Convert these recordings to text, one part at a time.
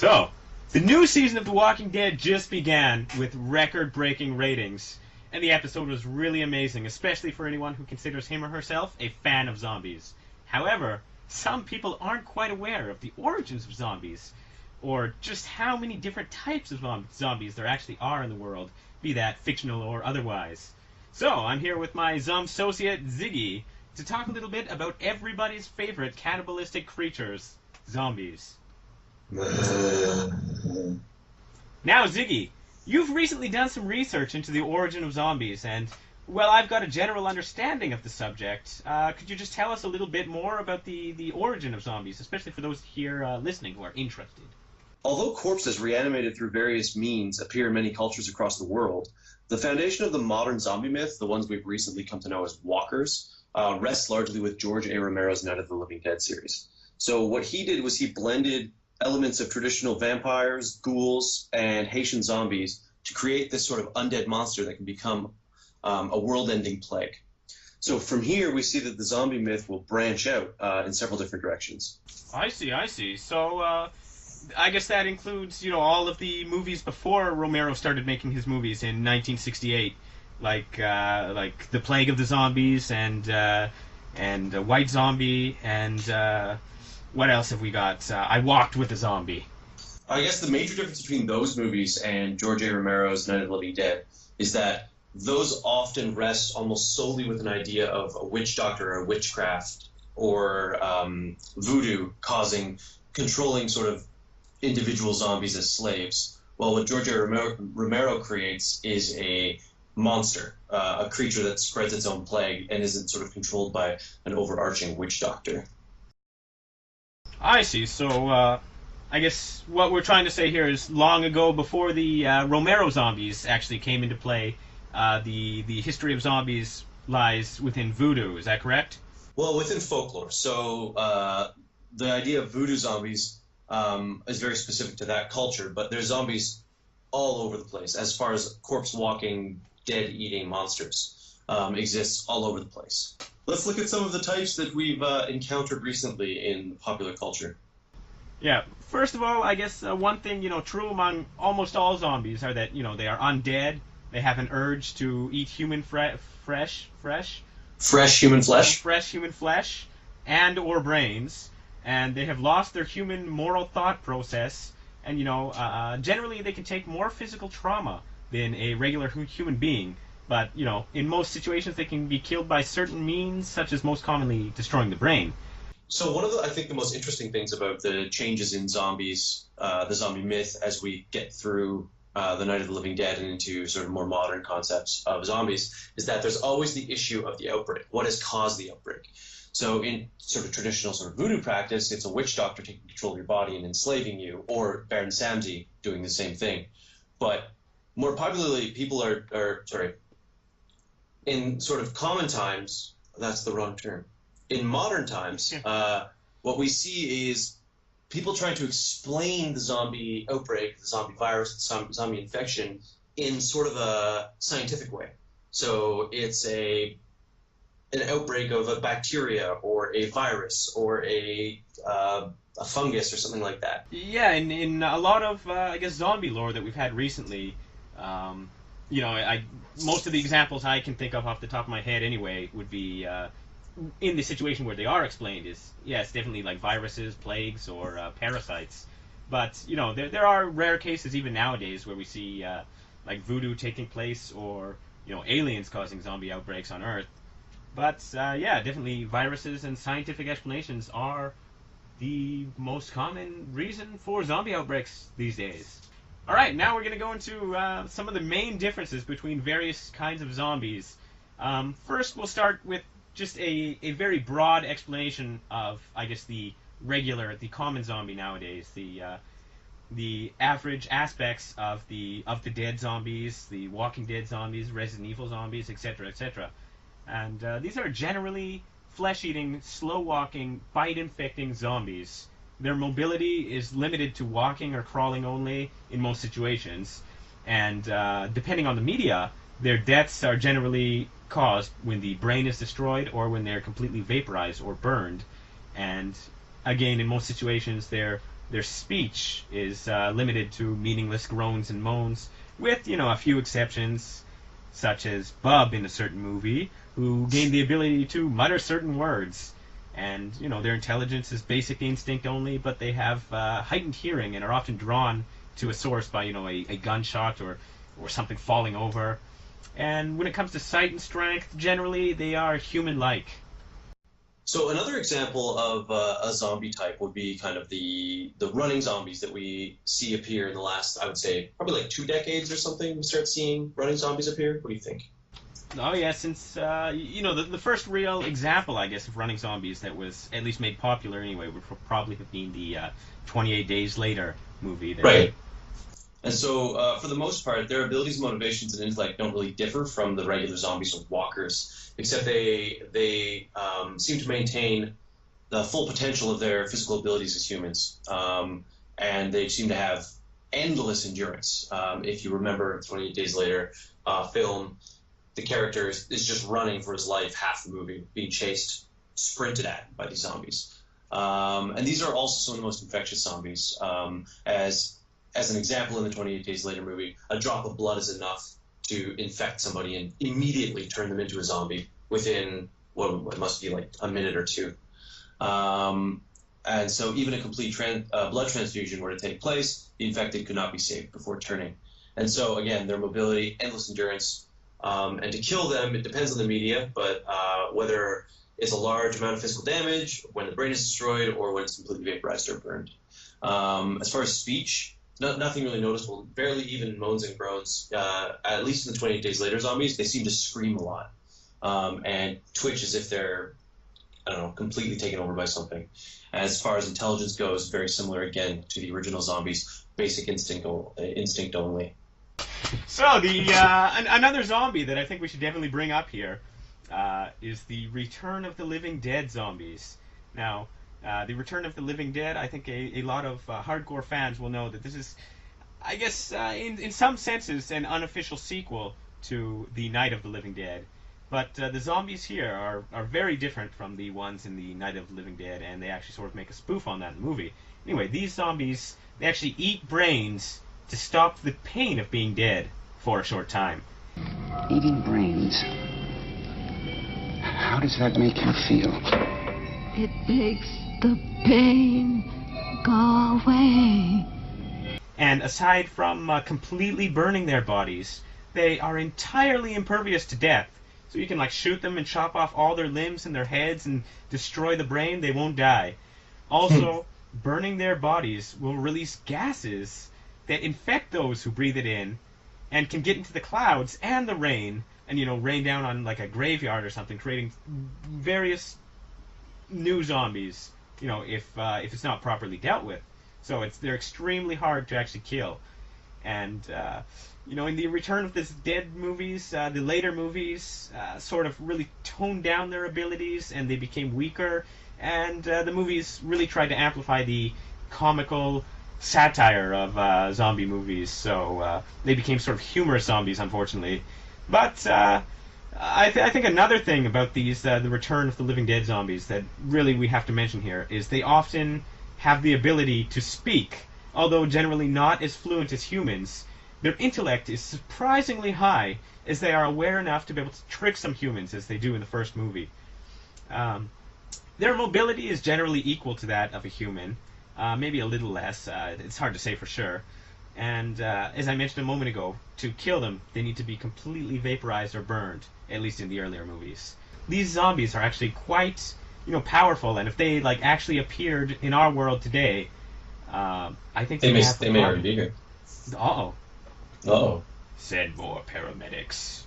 So, the new season of The Walking Dead just began with record-breaking ratings, and the episode was really amazing, especially for anyone who considers him or herself a fan of zombies. However, some people aren't quite aware of the origins of zombies, or just how many different types of zombies there actually are in the world, be that fictional or otherwise. So, I'm here with my zomsociate Ziggy to talk a little bit about everybody's favorite cannibalistic creatures, zombies. Now, Ziggy, you've recently done some research into the origin of zombies, and, well, I've got a general understanding of the subject. Could you just tell us a little bit more about the origin of zombies, especially for those here listening who are interested? Although corpses reanimated through various means appear in many cultures across the world, the foundation of the modern zombie myth, the ones we've recently come to know as walkers, rests largely with George A. Romero's Night of the Living Dead series. So what he did was he blended elements of traditional vampires, ghouls, and Haitian zombies to create this sort of undead monster that can become a world-ending plague. So from here, we see that the zombie myth will branch out in several different directions. I see. So, I guess that includes, all of the movies before Romero started making his movies in 1968, like The Plague of the Zombies and White Zombie and what else have we got? I Walked with a Zombie. I guess the major difference between those movies and George A. Romero's Night of the Living Dead is that those often rest almost solely with an idea of a witch doctor or witchcraft or voodoo controlling sort of individual zombies as slaves, while what George A. Romero creates is a monster, a creature that spreads its own plague and isn't sort of controlled by an overarching witch doctor. I see. So, I guess what we're trying to say here is long ago, before the Romero zombies actually came into play, the history of zombies lies within voodoo. Is that correct? Well, within folklore. So, the idea of voodoo zombies is very specific to that culture, but there's zombies all over the place. As far as corpse-walking, dead-eating monsters exists all over the place. Let's look at some of the types that we've encountered recently in popular culture. Yeah. First of all, I guess one thing, true among almost all zombies are that, they are undead. They have an urge to eat human fresh human flesh and or brains. And they have lost their human moral thought process. And, generally they can take more physical trauma than a regular human being. But, in most situations they can be killed by certain means, such as most commonly destroying the brain. So one of I think the most interesting things about the changes in zombies, the zombie myth, as we get through the Night of the Living Dead and into sort of more modern concepts of zombies, is that there's always the issue of the outbreak. What has caused the outbreak? So in sort of traditional sort of voodoo practice, it's a witch doctor taking control of your body and enslaving you, or Baron Samedi doing the same thing. But more popularly, people in sort of common times, that's the wrong term. In modern times, what we see is people trying to explain the zombie outbreak, the zombie virus, the zombie infection in sort of a scientific way. So it's an outbreak of a bacteria or a virus or a fungus or something like that. Yeah, in a lot of, I guess, zombie lore that we've had recently, most of the examples I can think of off the top of my head anyway would be in the situation where they are explained is, yes, definitely like viruses, plagues, or parasites. But, there are rare cases even nowadays where we see like voodoo taking place or, aliens causing zombie outbreaks on Earth. But, yeah, definitely viruses and scientific explanations are the most common reason for zombie outbreaks these days. Alright, now we're going to go into some of the main differences between various kinds of zombies. First, we'll start with just a very broad explanation of, I guess, the common zombie nowadays, the average aspects of the dead zombies, the Walking Dead zombies, Resident Evil zombies, etc., etc. And these are generally flesh-eating, slow-walking, bite-infecting zombies. Their mobility is limited to walking or crawling only in most situations, and depending on the media, their deaths are generally caused when the brain is destroyed or when they're completely vaporized or burned. And again, in most situations, their Their speech is limited to meaningless groans and moans, with, a few exceptions, such as Bub in a certain movie, who gained the ability to mutter certain words. And, their intelligence is basic instinct only, but they have heightened hearing and are often drawn to a source by, a gunshot or something falling over. And when it comes to sight and strength, generally they are human-like. So another example of a zombie type would be kind of the running zombies that we see appear in the last, I would say, probably like 2 decades or something. We start seeing running zombies appear. What do you think? Oh yeah, since the first real example, I guess, of running zombies that was at least made popular anyway would probably have been the 28 Days Later movie. Right. And so, for the most part, their abilities, motivations, and intellect don't really differ from the regular zombies or walkers, except they seem to maintain the full potential of their physical abilities as humans, and they seem to have endless endurance. If you remember 28 Days Later film, the character is just running for his life half the movie, being chased, sprinted at by these zombies. And these are also some of the most infectious zombies. As an example, in the 28 Days Later movie, a drop of blood is enough to infect somebody and immediately turn them into a zombie within what must be like a minute or two. And so even a complete blood transfusion were to take place, the infected could not be saved before turning. And so, again, their mobility, endless endurance, and to kill them, it depends on the media, but whether it's a large amount of physical damage, when the brain is destroyed, or when it's completely vaporized or burned. As far as speech, nothing really noticeable, barely even moans and groans. At least in the 28 Days Later zombies, they seem to scream a lot and twitch as if they're, completely taken over by something. As far as intelligence goes, very similar again to the original zombies, basic instinct only. So another zombie that I think we should definitely bring up here is the Return of the Living Dead zombies. Now, the Return of the Living Dead, I think a lot of hardcore fans will know that this is, I guess, in some senses, an unofficial sequel to the Night of the Living Dead. But the zombies here are very different from the ones in the Night of the Living Dead, and they actually sort of make a spoof on that in the movie. Anyway, these zombies, they actually eat brains to stop the pain of being dead for a short time. Eating brains. How does that make you feel? It makes the pain go away. And aside from completely burning their bodies, they are entirely impervious to death. So you can shoot them and chop off all their limbs and their heads and destroy the brain, they won't die. Also, burning their bodies will release gases that infect those who breathe it in and can get into the clouds and the rain and, rain down on a graveyard or something, creating various new zombies, if it's not properly dealt with. So they're extremely hard to actually kill. And, in the Return of the Dead movies, the later movies sort of really toned down their abilities and they became weaker. And the movies really tried to amplify the comical satire of zombie movies. So they became sort of humorous zombies, unfortunately. But I think another thing about these, the Return of the Living Dead zombies that really we have to mention here is they often have the ability to speak, although generally not as fluent as humans. Their intellect is surprisingly high, as they are aware enough to be able to trick some humans, as they do in the first movie. Their mobility is generally equal to that of a human, maybe a little less. It's hard to say for sure. And as I mentioned a moment ago, to kill them, they need to be completely vaporized or burned, at least in the earlier movies. These zombies are actually quite, powerful, and if they actually appeared in our world today, I think they may already be here. Uh-oh. Send more paramedics.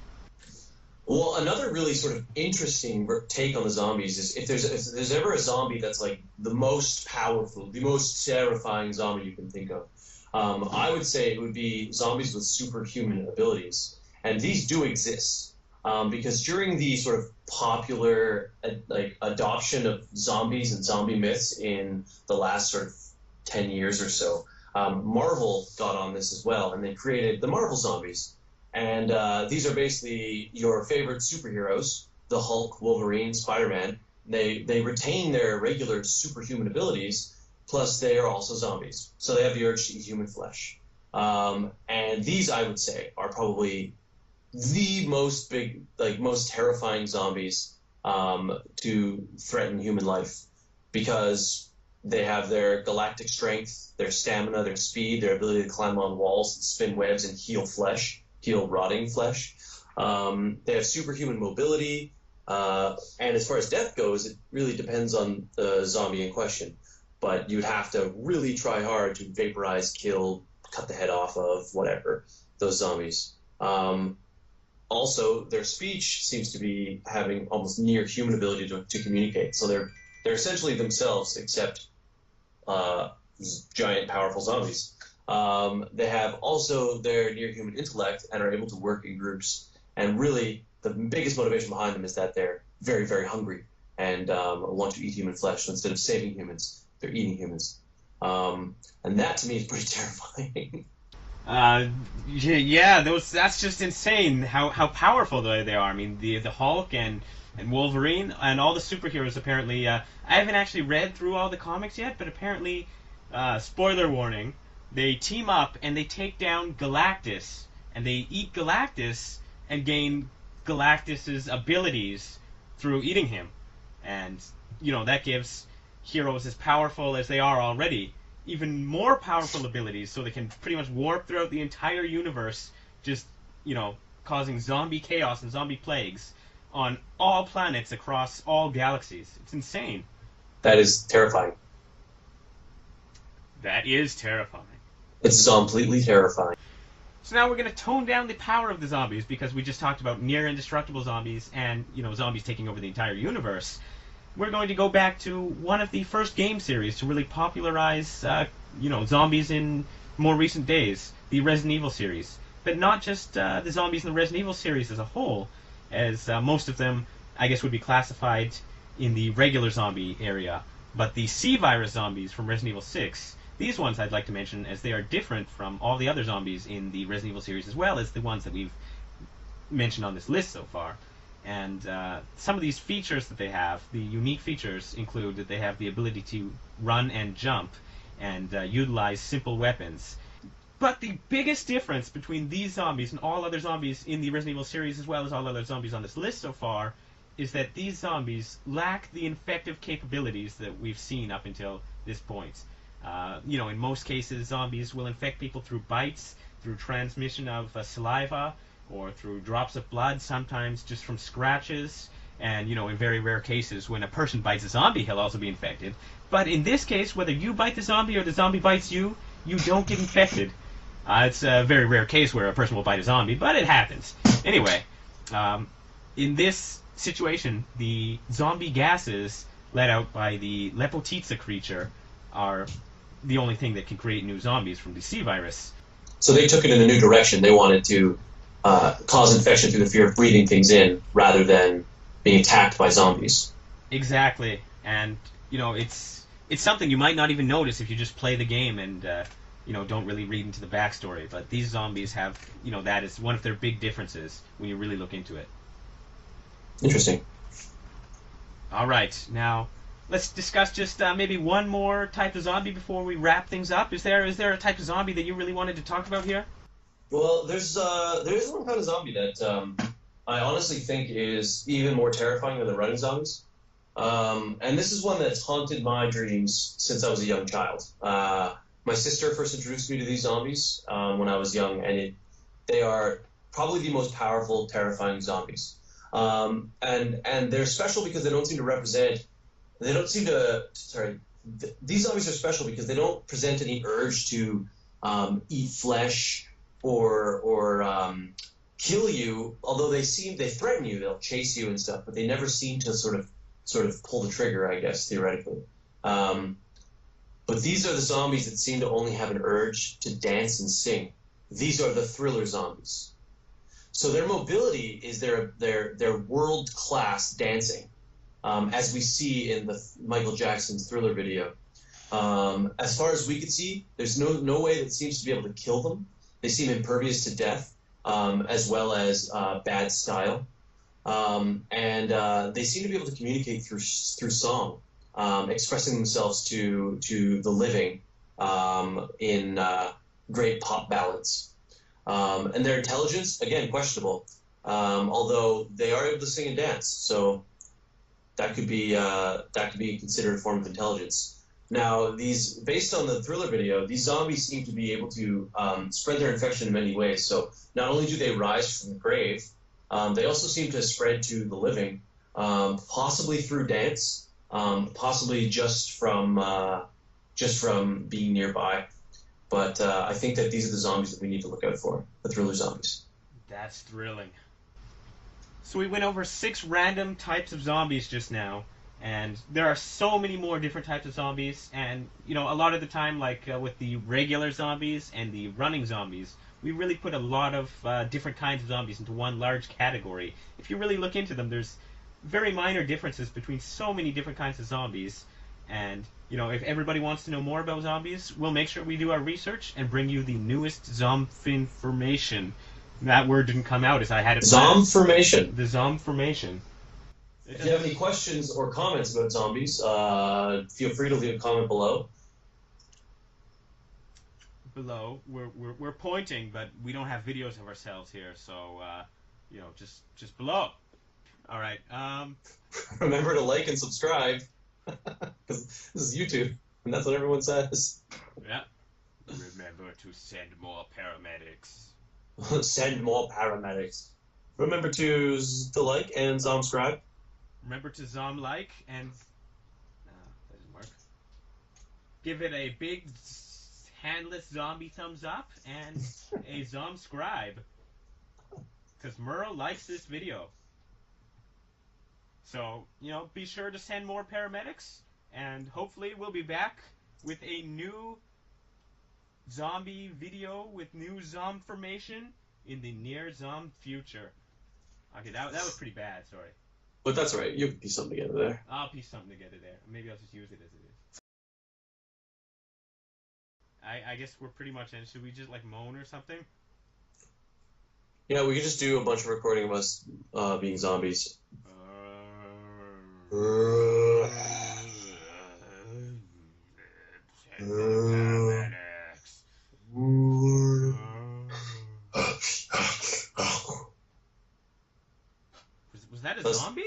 Well, another really sort of interesting take on the zombies is if there's ever a zombie that's the most powerful, the most terrifying zombie you can think of, I would say it would be zombies with superhuman abilities. And these do exist. Because during the sort of popular adoption of zombies and zombie myths in the last sort of 10 years or so, Marvel got on this as well, and they created the Marvel zombies. And these are basically your favorite superheroes, the Hulk, Wolverine, Spider-Man. They retain their regular superhuman abilities, plus they are also zombies. So they have the urge to eat human flesh. And these, I would say, are probably the most most terrifying zombies to threaten human life, because they have their galactic strength, their stamina, their speed, their ability to climb on walls and spin webs and heal rotting flesh. They have superhuman mobility, and as far as death goes, it really depends on the zombie in question. But you'd have to really try hard to vaporize, kill, cut the head off of, whatever, those zombies. Also, their speech seems to be having almost near human ability to communicate. So they're essentially themselves, except giant, powerful zombies. They have also their near human intellect and are able to work in groups. And really, the biggest motivation behind them is that they're very, very hungry and want to eat human flesh. So instead of saving humans, they're eating humans. And that to me is pretty terrifying. That's just insane how powerful they are. I mean, the Hulk and Wolverine and all the superheroes apparently. I haven't actually read through all the comics yet, but apparently, spoiler warning, they team up and they take down Galactus, and they eat Galactus and gain Galactus's abilities through eating him. And, that gives heroes as powerful as they are already even more powerful abilities, so they can pretty much warp throughout the entire universe, just, causing zombie chaos and zombie plagues on all planets across all galaxies. It's insane. That is terrifying. That is terrifying. It's completely terrifying. So now we're going to tone down the power of the zombies, because we just talked about near indestructible zombies and, zombies taking over the entire universe. We're going to go back to one of the first game series to really popularize, zombies in more recent days, the Resident Evil series. But not just the zombies in the Resident Evil series as a whole, as most of them, I guess, would be classified in the regular zombie area, but the C-virus zombies from Resident Evil 6, these ones I'd like to mention, as they are different from all the other zombies in the Resident Evil series, as well as the ones that we've mentioned on this list so far. And some of these features that they have, the unique features, include that they have the ability to run and jump and utilize simple weapons. But the biggest difference between these zombies and all other zombies in the Resident Evil series, as well as all other zombies on this list so far, is that these zombies lack the infective capabilities that we've seen up until this point. In most cases, zombies will infect people through bites, through transmission of saliva, or through drops of blood, sometimes just from scratches, and, in very rare cases, when a person bites a zombie, he'll also be infected. But in this case, whether you bite the zombie or the zombie bites you, you don't get infected. It's a very rare case where a person will bite a zombie, but it happens. Anyway, in this situation, the zombie gases let out by the Lepotitsa creature are the only thing that can create new zombies from the C-virus. So they took it in a new direction. They wanted to cause infection through the fear of breathing things in, rather than being attacked by zombies. Exactly, and it's something you might not even notice if you just play the game and don't really read into the backstory. But these zombies have that is one of their big differences when you really look into it. Interesting. All right, now let's discuss just maybe one more type of zombie before we wrap things up. Is there a type of zombie that you really wanted to talk about here? Well, there is one kind of zombie that I honestly think is even more terrifying than the running zombies. And this is one that's haunted my dreams since I was a young child. My sister first introduced me to these zombies when I was young, and they are probably the most powerful, terrifying zombies. And they're special because they don't seem to represent. They don't seem to. Sorry, these zombies are special because they don't present any urge to eat flesh or kill you. Although they threaten you, they'll chase you and stuff, but they never seem to sort of pull the trigger, I guess, theoretically. But these are the zombies that seem to only have an urge to dance and sing. These are the thriller zombies. So their mobility is their world-class dancing, as we see in the Michael Jackson's Thriller video. As far as we can see, there's no way that seems to be able to kill them. They seem impervious to death, as well as bad style. And they seem to be able to communicate through song. expressing themselves to the living in great pop ballads. And their intelligence, again, questionable, although they are able to sing and dance, so that could be considered a form of intelligence. Now, based on the Thriller video, these zombies seem to be able to spread their infection in many ways. So not only do they rise from the grave, they also seem to spread to the living, possibly through dance, possibly just from being nearby. But I think that these are the zombies that we need to look out for, the Thriller zombies. That's thrilling. So we went over 6 random types of zombies just now, and there are so many more different types of zombies, and, you know, a lot of the time, like with the regular zombies and the running zombies, we really put a lot of different kinds of zombies into one large category. If you really look into them, there's very minor differences between so many different kinds of zombies, and, you know, if everybody wants to know more about zombies, we'll make sure we do our research and bring you the newest zomfinformation. That word didn't come out as I had it. Zomformation. The zomformation. If you have any questions or comments about zombies, feel free to leave a comment below. Below, we're pointing, but we don't have videos of ourselves here, so you know, just below. All right. Remember to like and subscribe, because this is YouTube, and that's what everyone says. Yeah. Remember to send more paramedics. Send more paramedics. Remember to like and subscribe. Remember to like and that doesn't work. Give it a big handless zombie thumbs up and a subscribe, because Merle likes this video. So, you know, be sure to send more paramedics, and hopefully we'll be back with a new zombie video with new zomformation in the near zom future. Okay, that was pretty bad, sorry. But that's all right, you can piece something together there. I'll piece something together there. Maybe I'll just use it as it is. I guess we're pretty much in. Should we just like moan or something? Yeah, we could just do a bunch of recording of us being zombies. Was that a zombie?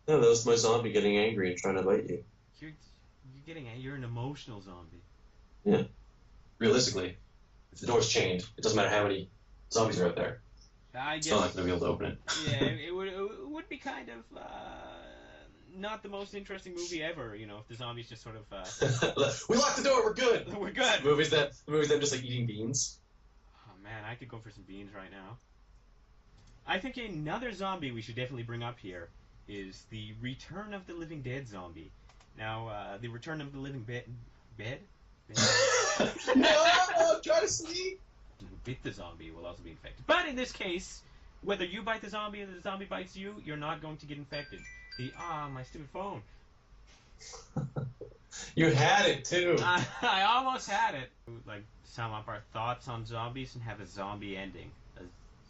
No, that was my zombie getting angry and trying to bite you. You're an emotional zombie. Yeah. Realistically, if the door's chained, it doesn't matter how many zombies are out there. I guess. It's not like they'll be able to open it. Yeah, it would be kind of not the most interesting movie ever, you know, if the zombies just sort of. We locked the door. We're good. We're good. The movie's them just like eating beans. Oh man, I could go for some beans right now. I think another zombie we should definitely bring up here is the Return of the Living Dead zombie. Now, the Return of the Living Bed? No, try to sleep. Who bit the zombie will also be infected. But in this case, whether you bite the zombie or the zombie bites you, you're not going to get infected. My stupid phone. You had it too. I almost had it. Like, sum up our thoughts on zombies and have a zombie ending. A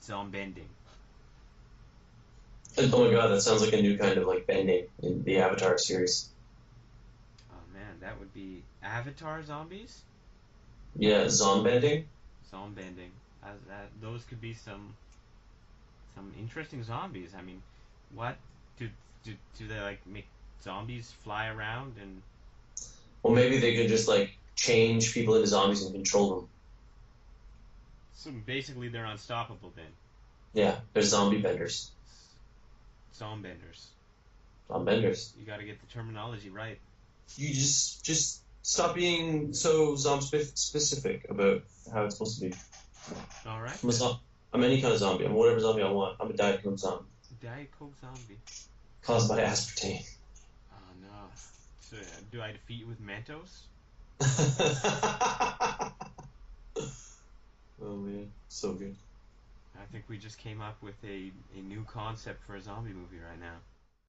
zombending. Oh my god, that sounds like a new kind of like bending in the Avatar series. Oh man, that would be Avatar zombies? Yeah, zombending. Zombending. Those could be some interesting zombies. I mean, what do they like make zombies fly around and? Well, maybe they could just like change people into zombies and control them. So basically, they're unstoppable then. Yeah, they're zombie benders. Zombenders. Zombenders. You got to get the terminology right. You just stop being so specific about how it's supposed to be. All right. I'm any kind of zombie. I'm whatever zombie I want. I'm a Diet Coke zombie. Diet Coke zombie. Caused by aspartame. Oh no. So do I defeat you with Mentos? Oh man, so good. I think we just came up with a new concept for a zombie movie right now.